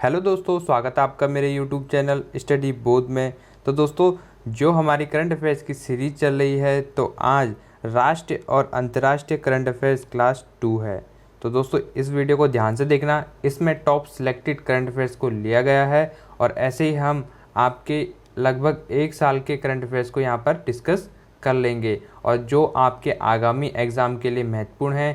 Hello दोस्तों, स्वागत है आपका मेरे यूट्यूब चैनल स्टडी बोध में। तो दोस्तों, जो हमारी करंट अफेयर्स की सीरीज चल रही है, तो आज राष्ट्रीय और अंतर्राष्ट्रीय करंट अफेयर्स क्लास 2 है। तो दोस्तों, इस वीडियो को ध्यान से देखना। इसमें टॉप सिलेक्टेड करंट अफेयर्स को लिया गया है और ऐसे ही हम आपके लगभग 1 साल के करंट अफेयर्स को यहाँ पर डिस्कस कर लेंगे और जो आपके आगामी एग्ज़ाम के लिए महत्वपूर्ण है,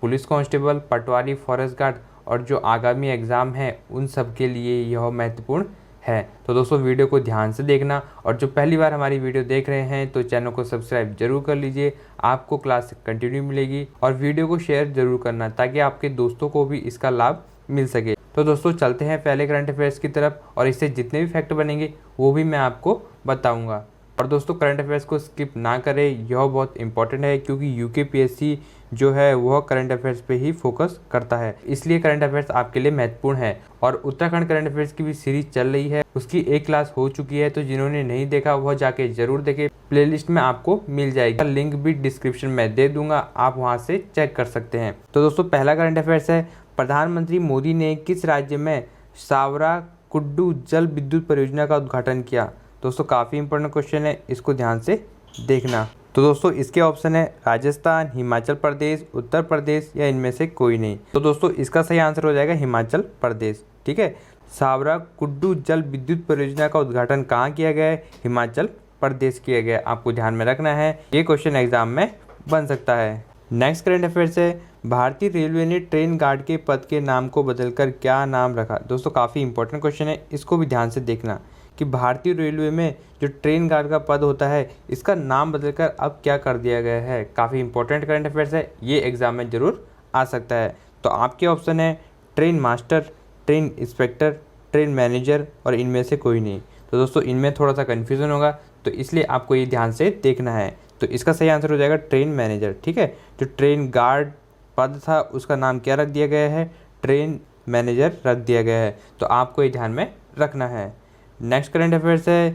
पुलिस कांस्टेबल, पटवारी, फॉरेस्ट गार्ड और जो आगामी एग्ज़ाम है उन सब के लिए यह महत्वपूर्ण है। तो दोस्तों, वीडियो को ध्यान से देखना और जो पहली बार हमारी वीडियो देख रहे हैं तो चैनल को सब्सक्राइब जरूर कर लीजिए। आपको क्लास कंटिन्यू मिलेगी और वीडियो को शेयर जरूर करना ताकि आपके दोस्तों को भी इसका लाभ मिल सके। तो दोस्तों, चलते हैं पहले करंट अफेयर्स की तरफ और इससे जितने भी फैक्ट बनेंगे वो भी मैं आपको बताऊँगा। और दोस्तों, करंट अफेयर्स को स्किप ना करें, यह बहुत इंपॉर्टेंट है क्योंकि यूकेपीएससी जो है वह करंट अफेयर्स पे ही फोकस करता है, इसलिए करंट अफेयर्स आपके लिए महत्वपूर्ण है। और उत्तराखंड करंट अफेयर्स की भी सीरीज चल रही है, उसकी एक क्लास हो चुकी है, तो जिन्होंने नहीं देखा वह जाके जरूर देखें। प्लेलिस्ट में आपको मिल जाएगी, लिंक भी डिस्क्रिप्शन में दे दूंगा, आप वहाँ से चेक कर सकते हैं। तो दोस्तों, पहला करंट अफेयर्स है, प्रधानमंत्री मोदी ने किस राज्य में सावरा कुड्डू जल विद्युत परियोजना का उद्घाटन किया? दोस्तों, काफ़ी इंपॉर्टेंट क्वेश्चन है, इसको ध्यान से देखना। तो दोस्तों, इसके ऑप्शन है राजस्थान, हिमाचल प्रदेश, उत्तर प्रदेश या इनमें से कोई नहीं। तो दोस्तों, इसका सही आंसर हो जाएगा हिमाचल प्रदेश। ठीक है, सावरा कुड्डू जल विद्युत परियोजना का उद्घाटन कहाँ किया गया है? हिमाचल प्रदेश किया गया है। आपको ध्यान में रखना है, ये क्वेश्चन एग्जाम में बन सकता है। नेक्स्ट करंट अफेयर्स है, भारतीय रेलवे ने ट्रेन गार्ड के पद के नाम को बदलकर क्या नाम रखा? दोस्तों, काफ़ी इंपॉर्टेंट क्वेश्चन है, इसको भी ध्यान से देखना कि भारतीय रेलवे में जो ट्रेन गार्ड का पद होता है इसका नाम बदलकर अब क्या कर दिया गया है। काफ़ी इंपॉर्टेंट करंट अफेयर्स है, ये एग्जाम में ज़रूर आ सकता है। तो आपके ऑप्शन है train master, train inspector, train manager और इनमें से कोई नहीं। तो दोस्तों, इनमें थोड़ा सा कन्फ्यूज़न होगा, तो इसलिए आपको ये ध्यान से देखना है। तो इसका सही आंसर हो जाएगा ट्रेन मैनेजर। ठीक है, जो ट्रेन गार्ड पद था उसका नाम क्या रख दिया गया है? ट्रेन मैनेजर रख दिया गया है। तो आपको ये ध्यान में रखना है। नेक्स्ट करंट अफेयर्स है,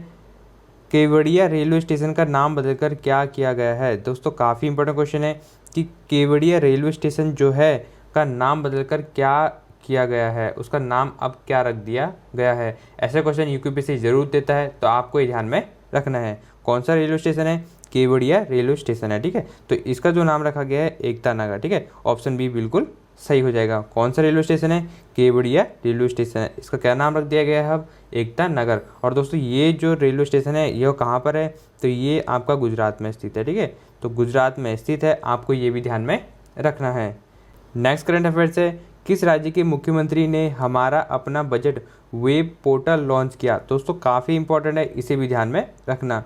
केवड़िया रेलवे स्टेशन का नाम बदलकर क्या किया गया है? दोस्तों, काफ़ी इंपॉर्टेंट क्वेश्चन है कि केवड़िया रेलवे स्टेशन जो है का नाम बदलकर क्या किया गया है, उसका नाम अब क्या रख दिया गया है। ऐसे क्वेश्चन यूपीएससी जरूर देता है, तो आपको ये ध्यान में रखना है। कौन सा रेलवे स्टेशन है? केवड़िया रेलवे स्टेशन है। ठीक है, तो इसका जो नाम रखा गया है एकता नगर। ठीक है, ऑप्शन बी बिल्कुल सही हो जाएगा। कौन सा रेलवे स्टेशन है? केवड़िया रेलवे स्टेशन है, इसका क्या नाम रख दिया गया है अब? एकता नगर। और दोस्तों, ये जो रेलवे स्टेशन है यह कहाँ पर है? तो ये आपका गुजरात में स्थित है। ठीक है, तो गुजरात में स्थित है, आपको ये भी ध्यान में रखना है। नेक्स्ट करंट अफेयर्स है, किस राज्य के मुख्यमंत्री ने हमारा अपना बजट वेब पोर्टल लॉन्च किया? दोस्तों, काफ़ी इंपॉर्टेंट है, इसे भी ध्यान में रखना।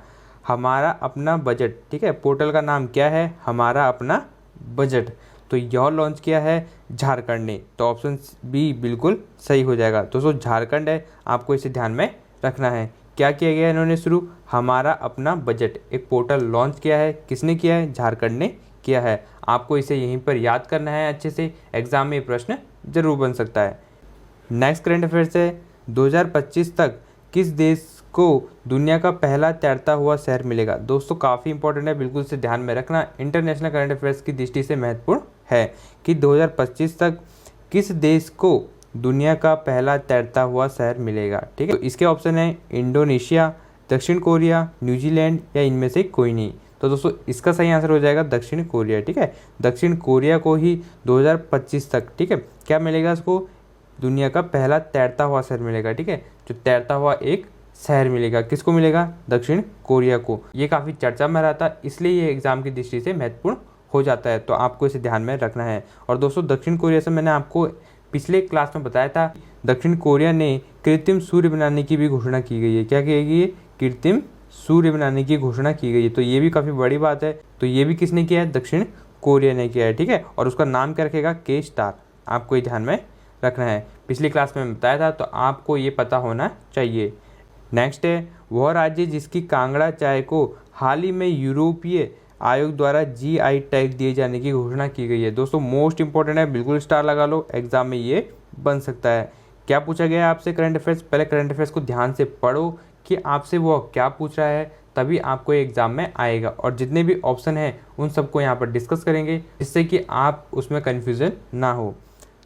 हमारा अपना बजट, ठीक है, पोर्टल का नाम क्या है? हमारा अपना बजट। तो यह लॉन्च किया है झारखंड ने, तो ऑप्शन बी बिल्कुल सही हो जाएगा। दोस्तों, झारखंड है, आपको इसे ध्यान में रखना है। क्या किया गया इन्होंने शुरू? हमारा अपना बजट, एक पोर्टल लॉन्च किया है। किसने किया है? झारखंड ने किया है। आपको इसे यहीं पर याद करना है अच्छे से, एग्जाम में प्रश्न जरूर बन सकता है। नेक्स्ट करंट अफेयर्स है, 2025 तक किस देश को दुनिया का पहला तैरता हुआ शहर मिलेगा? दोस्तों, काफ़ी इंपॉर्टेंट है, बिल्कुल से ध्यान में रखना। इंटरनेशनल करंट अफेयर्स की दृष्टि से महत्वपूर्ण है कि 2025 तक किस देश को दुनिया का पहला तैरता हुआ शहर मिलेगा। ठीक है, तो इसके ऑप्शन है इंडोनेशिया, दक्षिण कोरिया, न्यूजीलैंड या इनमें से कोई नहीं। तो दोस्तों, इसका सही आंसर हो जाएगा दक्षिण कोरिया। ठीक है, दक्षिण कोरिया को ही 2025 तक, ठीक है, क्या मिलेगा? उसको दुनिया का पहला तैरता हुआ शहर मिलेगा। ठीक है, जो तैरता हुआ एक शहर मिलेगा, किसको मिलेगा? दक्षिण कोरिया को। ये काफ़ी चर्चा में रहता, इसलिए ये एग्जाम की दृष्टि से महत्वपूर्ण हो जाता है, तो आपको इसे ध्यान में रखना है। और दोस्तों, दक्षिण कोरिया से मैंने आपको पिछले क्लास में बताया था, दक्षिण कोरिया ने कृत्रिम सूर्य बनाने की भी घोषणा की गई है। क्या की गई है? कृत्रिम सूर्य बनाने की घोषणा की गई है, तो ये भी काफ़ी बड़ी बात है। तो ये भी किसने किया है? दक्षिण कोरिया ने किया है। ठीक है, और उसका नाम क्या रखेगा? के स्टार। आपको ये ध्यान में रखना है, पिछली क्लास में बताया था, तो आपको ये पता होना चाहिए। नेक्स्ट है, वह राज्य जिसकी कांगड़ा चाय को हाल ही में यूरोपीय आयोग द्वारा जीआई टैग दिए जाने की घोषणा की गई है। दोस्तों, मोस्ट इंपॉर्टेंट है, बिल्कुल स्टार लगा लो, एग्जाम में ये बन सकता है। क्या पूछा गया है आपसे करंट अफेयर्स? पहले करंट अफेयर्स को ध्यान से पढ़ो कि आपसे वो क्या पूछ रहा है, तभी आपको एग्जाम में आएगा। और जितने भी ऑप्शन हैं उन सबको यहाँ पर डिस्कस करेंगे, जिससे कि आप उसमें कन्फ्यूज़न ना हो।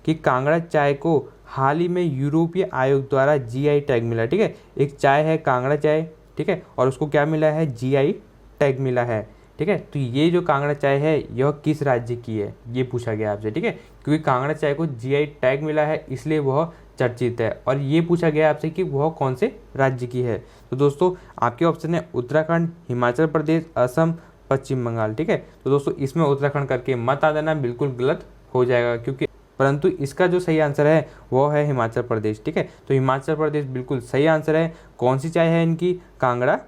कि कांगड़ा चाय को हाल ही में यूरोपीय आयोग द्वारा जीआई टैग मिला, ठीक है। एक चाय है कांगड़ा चाय, ठीक है, और उसको क्या मिला है, जीआई टैग मिला है, ठीक है। तो ये जो कांगड़ा चाय है यह किस राज्य की है, ये पूछा गया आपसे, ठीक है। क्योंकि कांगड़ा चाय को जीआई टैग मिला है इसलिए वह चर्चित है, और ये पूछा गया आपसे कि वह कौन से राज्य की है। तो दोस्तों आपके ऑप्शन है उत्तराखंड, हिमाचल प्रदेश, असम, पश्चिम बंगाल, ठीक है। तो दोस्तों इसमें उत्तराखंड करके मत आ देना, बिल्कुल गलत हो जाएगा, क्योंकि परंतु इसका जो सही आंसर है वो है हिमाचल प्रदेश, ठीक है। तो हिमाचल प्रदेश बिल्कुल सही आंसर है। कौन सी चाय है इनकी, कांगड़ा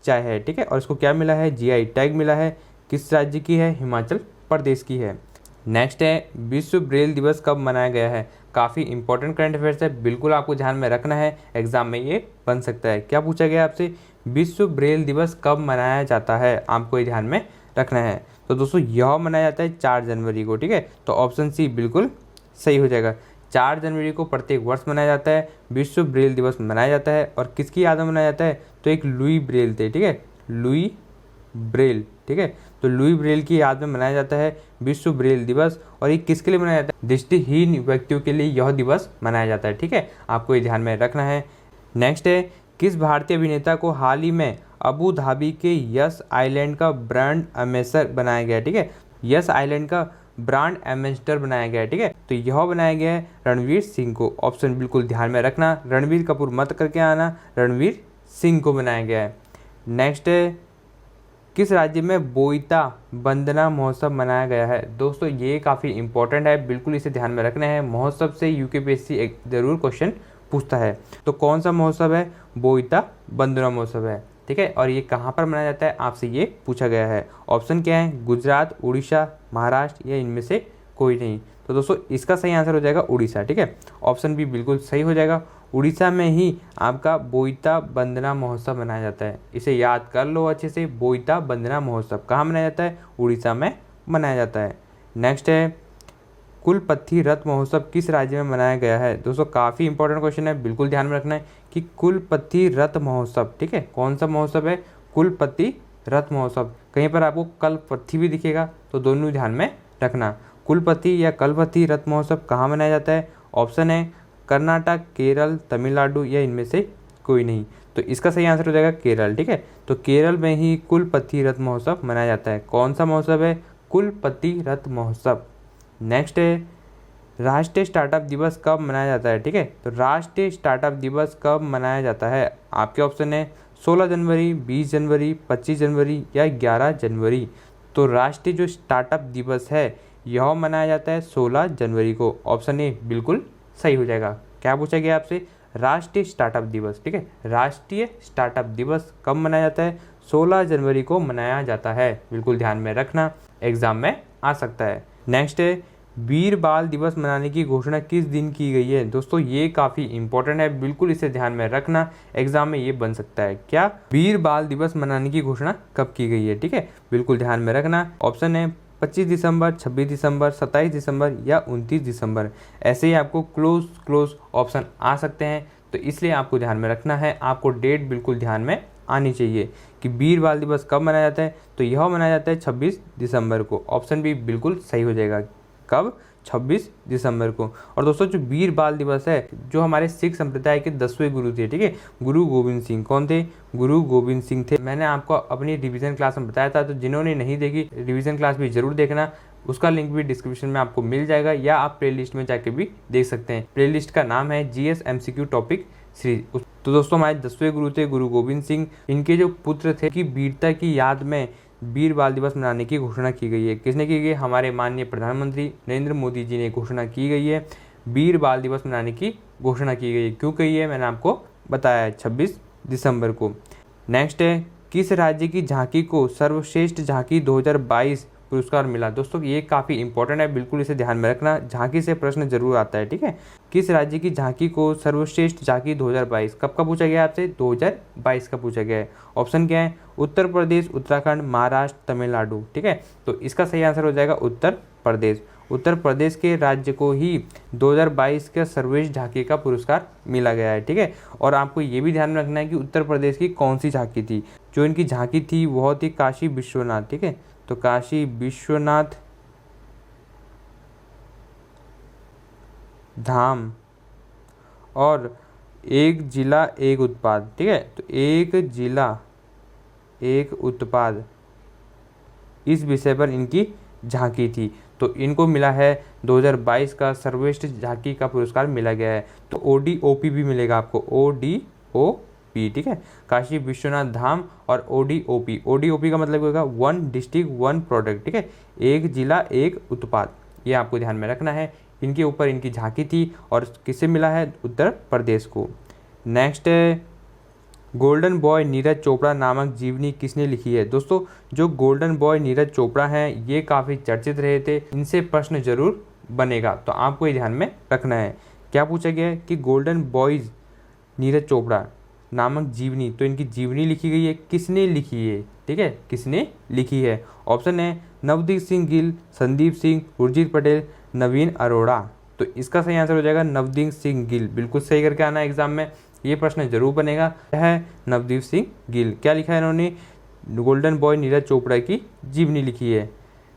चाय है, ठीक है, और इसको क्या मिला है, जीआई टैग मिला है। किस राज्य की है, हिमाचल प्रदेश की है। नेक्स्ट है विश्व ब्रेल दिवस कब मनाया गया है। काफ़ी इंपॉर्टेंट करंट अफेयर्स है, बिल्कुल आपको ध्यान में रखना है, एग्जाम में ये बन सकता है। क्या पूछा गया आपसे, विश्व ब्रेल दिवस कब मनाया जाता है, आपको ये ध्यान में रखना है। तो दोस्तों यह मनाया जाता है 4 जनवरी को, ठीक है। तो ऑप्शन सी बिल्कुल सही हो जाएगा। 4 जनवरी को प्रत्येक वर्ष मनाया जाता है, विश्व ब्रेल दिवस मनाया जाता है। और किसकी याद में मनाया जाता है, तो एक लुई ब्रेल थे, ठीक है, लुई ब्रेल, ठीक है। तो लुई ब्रेल की याद में मनाया जाता है विश्व ब्रेल दिवस। और ये किसके लिए मनाया जाता है, दृष्टिहीन व्यक्तियों के लिए यह दिवस मनाया जाता है, ठीक है, आपको ये ध्यान में रखना है। नेक्स्ट है किस भारतीय अभिनेता को हाल ही में अबू धाबी के यस आइलैंड का ब्रांड एम्बेसडर बनाया गया, ठीक है। यस आइलैंड का ब्रांड एम्बेसडर बनाया गया है, ठीक है। तो यह बनाया गया है रणवीर सिंह को। ऑप्शन बिल्कुल ध्यान में रखना, रणवीर कपूर मत करके आना, रणवीर सिंह को बनाया गया है। नेक्स्ट है किस राज्य में बोईता वंदना महोत्सव मनाया गया है। दोस्तों ये काफ़ी इंपॉर्टेंट है, बिल्कुल इसे ध्यान में रखना है। महोत्सव से यूकेपीएससी एक जरूर क्वेश्चन पूछता है। तो कौन सा महोत्सव है, बोईता वंदना महोत्सव है, ठीक है। और ये कहाँ पर मनाया जाता है, आपसे ये पूछा गया है। ऑप्शन क्या है, गुजरात, उड़ीसा, महाराष्ट्र या इनमें से कोई नहीं। तो दोस्तों इसका सही आंसर हो जाएगा उड़ीसा, ठीक है। ऑप्शन भी बिल्कुल सही हो जाएगा। उड़ीसा में ही आपका बोईता वंदना महोत्सव मनाया जाता है, इसे याद कर लो अच्छे से। बोईता वंदना महोत्सव कहाँ मनाया जाता है, उड़ीसा में मनाया जाता है। नेक्स्ट है कुलपति रथ महोत्सव किस राज्य में मनाया गया है। दोस्तों काफ़ी इंपॉर्टेंट क्वेश्चन है, बिल्कुल ध्यान में रखना है कि कुलपति रथ महोत्सव, ठीक है, कौन सा महोत्सव है, कुलपति रथ महोत्सव। कहीं पर आपको कलपति भी दिखेगा, तो दोनों ध्यान में रखना। कुलपति या कलपति रथ महोत्सव कहाँ मनाया जाता है। ऑप्शन है कर्नाटक, केरल, तमिलनाडु या इनमें से कोई नहीं। तो इसका सही आंसर हो जाएगा केरल, ठीक है। तो केरल में ही कुलपति रथ महोत्सव मनाया जाता है। कौन सा महोत्सव है, कुलपति रथ महोत्सव। नेक्स्ट है राष्ट्रीय स्टार्टअप दिवस कब मनाया जाता है, ठीक है। तो राष्ट्रीय स्टार्टअप दिवस कब मनाया जाता है, आपके ऑप्शन है 16 जनवरी, 20 जनवरी, 25 जनवरी या 11 जनवरी। तो राष्ट्रीय जो स्टार्टअप दिवस है यह मनाया जाता है 16 जनवरी को। ऑप्शन ए बिल्कुल सही हो जाएगा। क्या पूछा गया आपसे, राष्ट्रीय स्टार्टअप दिवस, ठीक है। राष्ट्रीय स्टार्टअप दिवस कब मनाया जाता है, 16 जनवरी को मनाया जाता है, बिल्कुल ध्यान में रखना, एग्जाम में आ सकता है। नेक्स्ट है वीर बाल दिवस मनाने की घोषणा किस दिन की गई है। दोस्तों ये काफ़ी इंपॉर्टेंट है, बिल्कुल इसे ध्यान में रखना, एग्जाम में ये बन सकता है। क्या वीर बाल दिवस मनाने की घोषणा कब की गई है, ठीक है, बिल्कुल ध्यान में रखना। ऑप्शन है 25 दिसंबर, 26 दिसंबर, 27 दिसंबर या 29 दिसंबर। ऐसे ही आपको क्लोज ऑप्शन आ सकते हैं, तो इसलिए आपको ध्यान में रखना है, आपको डेट बिल्कुल ध्यान में आनी चाहिए कि वीर बाल दिवस कब मनाया जाता है। तो यह मनाया जाता है 26 दिसंबर को। ऑप्शन भी बिल्कुल सही हो जाएगा, कब, 26 दिसंबर को। और दोस्तों जो वीर बाल दिवस है, जो हमारे सिख संप्रदाय के 10वें गुरु थे, ठीक है, गुरु गोविंद सिंह। कौन थे, गुरु गोविंद सिंह थे। मैंने आपको अपनी रिवीजन क्लास में बताया था, तो जिन्होंने नहीं देखी रिवीजन क्लास भी जरूर देखना, उसका लिंक भी डिस्क्रिप्शन में आपको मिल जाएगा, या आप प्लेलिस्ट में जाके भी देख सकते हैं। प्लेलिस्ट का नाम है GS MCQ टॉपिक सीरीज। तो दोस्तों हमारे 10वें गुरु थे गुरु गोविंद सिंह। इनके जो पुत्र थे कि वीरता की याद में वीर बाल दिवस मनाने की घोषणा की गई है। किसने की गई है, हमारे माननीय प्रधानमंत्री नरेंद्र मोदी जी ने घोषणा की गई है, वीर बाल दिवस मनाने की घोषणा की गई है। क्यों कही है, मैंने आपको बताया है, 26 दिसंबर को। नेक्स्ट है किस राज्य की झांकी को सर्वश्रेष्ठ झांकी 2022 पुरस्कार मिला। दोस्तों ये काफ़ी इंपॉर्टेंट है, बिल्कुल इसे ध्यान में रखना, झांकी से प्रश्न जरूर आता है, ठीक है। किस राज्य की झांकी को सर्वश्रेष्ठ झांकी 2022 कब का पूछा गया आपसे, 2022 का पूछा गया है। ऑप्शन क्या है, उत्तर प्रदेश, उत्तराखंड, महाराष्ट्र, तमिलनाडु, ठीक है। तो इसका सही आंसर हो जाएगा उत्तर प्रदेश। उत्तर प्रदेश के राज्य को ही 2022 का सर्वश्रेष्ठ झांकी का पुरस्कार मिला गया है, ठीक है। और आपको ये भी ध्यान में रखना है कि उत्तर प्रदेश की कौन सी झांकी थी। जो इनकी झांकी थी वह थी काशी विश्वनाथ, ठीक है। तो काशी विश्वनाथ धाम और एक जिला एक उत्पाद, ठीक है। तो एक जिला एक उत्पाद, इस विषय पर इनकी झांकी थी। तो इनको मिला है 2022 का सर्वश्रेष्ठ झांकी का पुरस्कार मिला गया है। तो ODOP भी मिलेगा आपको, ODOP, ठीक है। काशी विश्वनाथ धाम और ODOP का मतलब होगा वन डिस्ट्रिक्ट वन प्रोडक्ट, ठीक है। एक जिला एक उत्पाद, ये आपको ध्यान में रखना है। इनके ऊपर इनकी झांकी थी और किससे मिला है? उत्तर प्रदेश को। नेक्स्ट है, गोल्डन बॉय नीरज चोपड़ा नामक जीवनी किसने लिखी है? दोस्तों जो गोल्डन बॉय नीरज चोपड़ा हैं ये काफ़ी चर्चित रहे थे, इनसे प्रश्न जरूर बनेगा, तो आपको ये ध्यान में रखना है। क्या पूछा गया है कि गोल्डन बॉयज नीरज चोपड़ा नामक जीवनी, तो इनकी जीवनी लिखी गई है, किसने लिखी है? ठीक है, किसने लिखी है? ऑप्शन है नवदीप सिंह गिल, संदीप सिंह, उर्जित पटेल, नवीन अरोड़ा। तो इसका सही आंसर हो जाएगा नवदीप सिंह गिल। बिल्कुल सही करके आना एग्जाम में, ये प्रश्न जरूर बनेगा। है नवदीप सिंह गिल। क्या लिखा है इन्होंने? गोल्डन बॉय नीरज चोपड़ा की जीवनी लिखी है।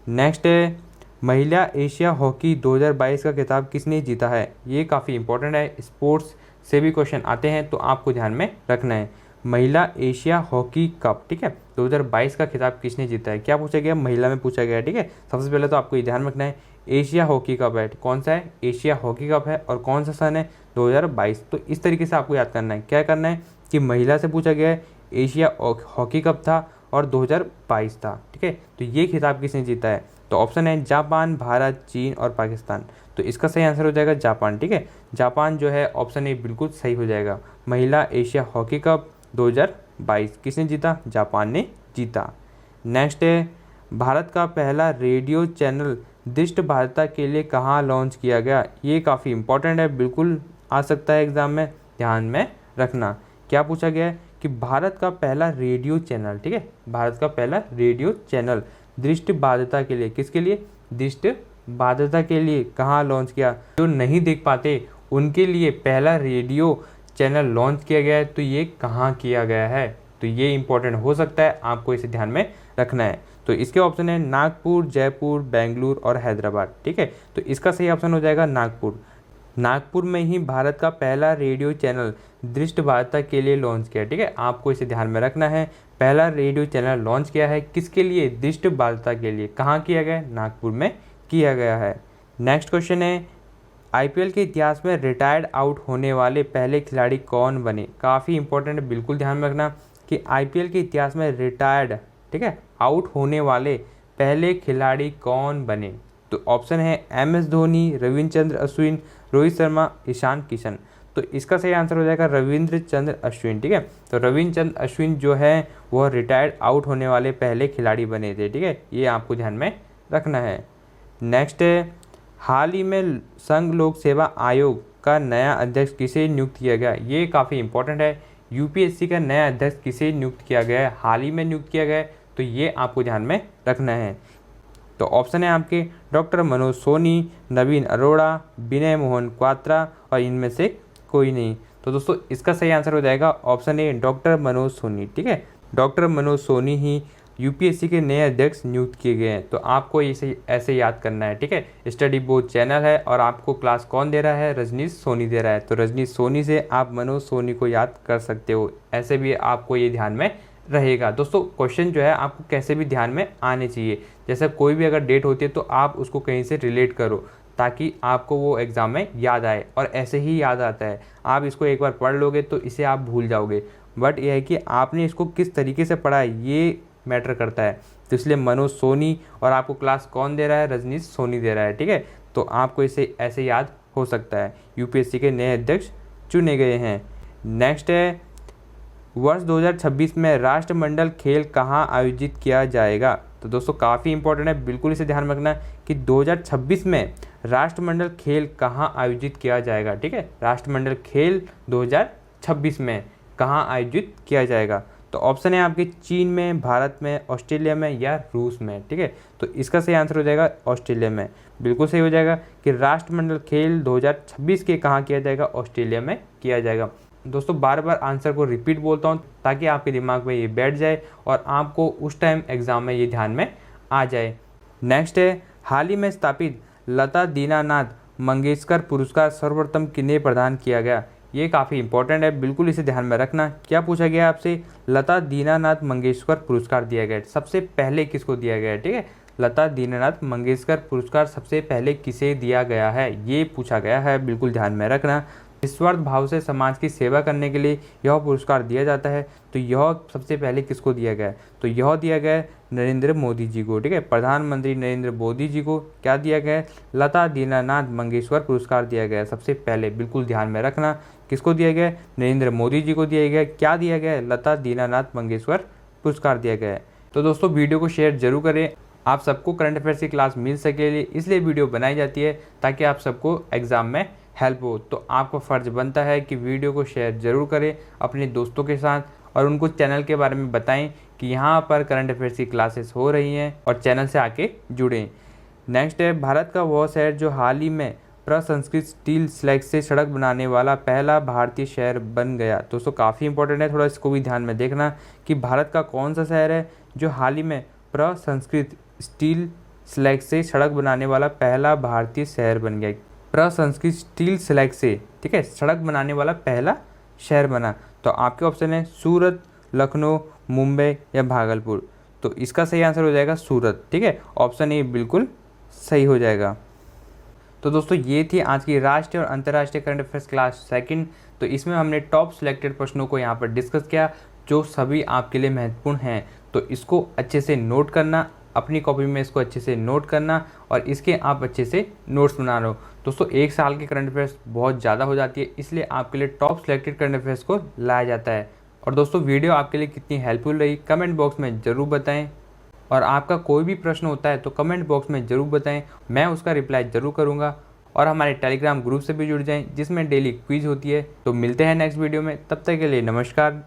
नेक्स्ट है, महिला एशिया हॉकी 2022 का खिताब किसने जीता है? ये काफ़ी इंपॉर्टेंट है, स्पोर्ट्स से भी क्वेश्चन आते हैं, तो आपको ध्यान में रखना है। महिला एशिया हॉकी कप, ठीक है, 2022 का खिताब किसने जीता है? क्या पूछा गया? महिला में पूछा गया है, ठीक है। सबसे पहले तो आपको ये ध्यान रखना है, एशिया हॉकी कप है, कौन सा है? एशिया हॉकी कप है, और कौन सा सन है? 2022। तो इस तरीके से आपको याद करना है। क्या करना है कि महिला से पूछा गया है, एशिया हॉकी कप था और 2022 था, ठीक है। तो ये खिताब किसने जीता है? तो ऑप्शन है जापान, भारत, चीन और पाकिस्तान। तो इसका सही आंसर हो जाएगा जापान, ठीक है। जापान जो है ऑप्शन ए बिल्कुल सही हो जाएगा। महिला एशिया हॉकी कप 2022 किसने जीता? जापान ने जीता। नेक्स्ट है, भारत का पहला रेडियो चैनल दृष्ट भारता के लिए कहाँ लॉन्च किया गया? ये काफ़ी इंपॉर्टेंट है, बिल्कुल आ सकता है एग्जाम में, ध्यान में रखना। क्या पूछा गया है कि भारत का पहला रेडियो चैनल, ठीक है, भारत का पहला रेडियो चैनल दृष्टि बाधिता के लिए, किसके लिए? दृष्टि बाधिता के लिए कहाँ लॉन्च किया? जो नहीं देख पाते उनके लिए पहला रेडियो चैनल लॉन्च किया गया है, तो ये कहाँ किया गया है? तो ये इंपॉर्टेंट हो सकता है, आपको इसे ध्यान में रखना है। तो इसके ऑप्शन है नागपुर, जयपुर, बेंगलुरु और हैदराबाद, ठीक है। तो इसका सही ऑप्शन हो जाएगा नागपुर। नागपुर में ही भारत का पहला रेडियो चैनल दृष्टि बाधिता के लिए लॉन्च किया, ठीक है। आपको इसे ध्यान में रखना है, पहला रेडियो चैनल लॉन्च किया है, किसके लिए? दृष्टि बाधिता के लिए। कहाँ किया गया? नागपुर में किया गया है। नेक्स्ट क्वेश्चन है, IPL के इतिहास में रिटायर्ड आउट होने वाले पहले खिलाड़ी कौन बने? काफ़ी इंपॉर्टेंट है, बिल्कुल ध्यान में रखना कि IPL के इतिहास में रिटायर्ड, ठीक है, आउट होने वाले पहले खिलाड़ी कौन बने? तो ऑप्शन है MS धोनी, रविचंद्र अश्विन, रोहित शर्मा, ईशान किशन। तो इसका सही आंसर हो जाएगा रविंद्रचंद्र अश्विन, ठीक है। तो रविचंद्र अश्विन जो है वह रिटायर्ड आउट होने वाले पहले खिलाड़ी बने थे, ठीक है, ये आपको ध्यान में रखना है। नेक्स्ट है, हाल ही में संघ लोक सेवा आयोग का नया अध्यक्ष किसे नियुक्त किया गया? ये काफ़ी इंपॉर्टेंट है, UPSC का नया अध्यक्ष किसे नियुक्त किया गया है? हाल ही में नियुक्त किया गया है, तो ये आपको ध्यान में रखना है। तो ऑप्शन है आपके डॉक्टर मनोज सोनी, नवीन अरोड़ा, विनय मोहन क्वात्रा और इनमें से कोई नहीं। तो दोस्तों इसका सही आंसर हो जाएगा option A doctor Manoj Soni, ठीक है। डॉक्टर मनोज सोनी ही UPSC के नए अध्यक्ष नियुक्त किए गए हैं। तो आपको इसे ऐसे याद करना है, ठीक है। स्टडी बोध चैनल है और आपको क्लास कौन दे रहा है? रजनीश सोनी दे रहा है। तो रजनीश सोनी से आप मनोज सोनी को याद कर सकते हो, ऐसे भी आपको ये ध्यान में रहेगा। दोस्तों क्वेश्चन जो है आपको कैसे भी ध्यान में आने चाहिए, जैसे कोई भी अगर डेट होती है तो आप उसको कहीं से रिलेट करो ताकि आपको वो एग्ज़ाम में याद आए, और ऐसे ही याद आता है। आप इसको एक बार पढ़ लोगे तो इसे आप भूल जाओगे, बट यह है कि आपने इसको किस तरीके से पढ़ा है ये मैटर करता है। तो इसलिए मनोज सोनी, और आपको क्लास कौन दे रहा है? रजनीश सोनी दे रहा है, ठीक है। तो आपको इसे ऐसे याद हो सकता है। UPSC के नए अध्यक्ष चुने गए हैं। नेक्स्ट है, वर्ष 2026 में राष्ट्रमंडल खेल कहाँ आयोजित किया जाएगा? तो दोस्तों काफ़ी इंपॉर्टेंट है, बिल्कुल इसे ध्यान में रखना कि 2026 में राष्ट्रमंडल खेल कहाँ आयोजित किया जाएगा, ठीक है। राष्ट्रमंडल खेल 2026 में कहाँ आयोजित किया जाएगा? तो ऑप्शन है आपके चीन में, भारत में, ऑस्ट्रेलिया में या रूस में, ठीक है। तो इसका सही आंसर हो जाएगा ऑस्ट्रेलिया में। बिल्कुल सही हो जाएगा कि राष्ट्रमंडल खेल 2026 के कहाँ किया जाएगा? ऑस्ट्रेलिया में किया जाएगा। दोस्तों बार बार आंसर को रिपीट बोलता हूँ ताकि आपके दिमाग में ये बैठ जाए और आपको उस टाइम एग्जाम में ये ध्यान में आ जाए। नेक्स्ट है, हाल ही में स्थापित लता दीनानाथ मंगेशकर पुरस्कार सर्वप्रथम किन्हें प्रदान किया गया? ये काफ़ी इंपॉर्टेंट है, बिल्कुल इसे ध्यान में रखना। क्या पूछा गया आपसे? लता दीनानाथ मंगेशकर पुरस्कार दिया गया, सबसे पहले किसको दिया गया है? ठीक है, लता दीनानाथ मंगेशकर पुरस्कार सबसे पहले किसे दिया गया है, ये पूछा गया है, बिल्कुल ध्यान में रखना। निस्वार्थ भाव से समाज की सेवा करने के लिए यह पुरस्कार दिया जाता है, तो यह सबसे पहले किसको दिया गया है? तो यह दिया गया है नरेंद्र मोदी जी को। ठीक है, प्रधानमंत्री नरेंद्र मोदी जी को क्या दिया गया है? लता दीनानाथ मंगेशकर पुरस्कार दिया गया है सबसे पहले, बिल्कुल ध्यान में रखना। किसको दिया गया है? नरेंद्र मोदी जी को दिया गया है। क्या दिया गया है? लता दीनानाथ मंगेशकर पुरस्कार दिया गया है। तो दोस्तों वीडियो को शेयर जरूर करें, आप सबको करंट अफेयर्स की क्लास मिल सके, इसलिए वीडियो बनाई जाती है ताकि आप सबको एग्जाम में हेल्प हो। तो आपका फ़र्ज़ बनता है कि वीडियो को शेयर ज़रूर करें अपने दोस्तों के साथ और उनको चैनल के बारे में बताएं कि यहाँ पर करंट अफेयर्स की क्लासेस हो रही हैं और चैनल से आके जुड़ें। नेक्स्ट है, भारत का वह शहर जो हाल ही में प्रसंस्कृत स्टील स्लैग से सड़क बनाने वाला पहला भारतीय शहर बन गया। दोस्तों काफ़ी इंपॉर्टेंट है, थोड़ा इसको भी ध्यान में देखना कि भारत का कौन सा शहर है जो हाल ही में प्रसंस्कृत स्टील स्लैग से सड़क बनाने वाला पहला भारतीय शहर बन गया। प्रसंस्कृत स्टील स्लैग से, ठीक है, सड़क बनाने वाला पहला शहर बना। तो आपके ऑप्शन है सूरत, लखनऊ, मुंबई या भागलपुर। तो इसका सही आंसर हो जाएगा सूरत। ठीक है, ऑप्शन ए बिल्कुल सही हो जाएगा। तो दोस्तों ये थी आज की राष्ट्रीय और अंतर्राष्ट्रीय करंट अफेयर्स क्लास सेकंड। तो इसमें हमने टॉप सिलेक्टेड प्रश्नों को यहाँ पर डिस्कस किया जो सभी आपके लिए महत्वपूर्ण हैं। तो इसको अच्छे से नोट करना, अपनी कॉपी में इसको अच्छे से नोट करना और इसके आप अच्छे से नोट्स बना लो। दोस्तों एक साल के करंट अफेयर्स बहुत ज़्यादा हो जाती है, इसलिए आपके लिए टॉप सिलेक्टेड करंट अफेयर्स को लाया जाता है। और दोस्तों वीडियो आपके लिए कितनी हेल्पफुल रही कमेंट बॉक्स में ज़रूर बताएं और आपका कोई भी प्रश्न होता है तो कमेंट बॉक्स में ज़रूर बताएं, मैं उसका रिप्लाई ज़रूर करूँगा। और हमारे टेलीग्राम ग्रुप से भी जुड़ जाएं जिसमें डेली क्विज होती है। तो मिलते हैं नेक्स्ट वीडियो में, तब तक के लिए नमस्कार।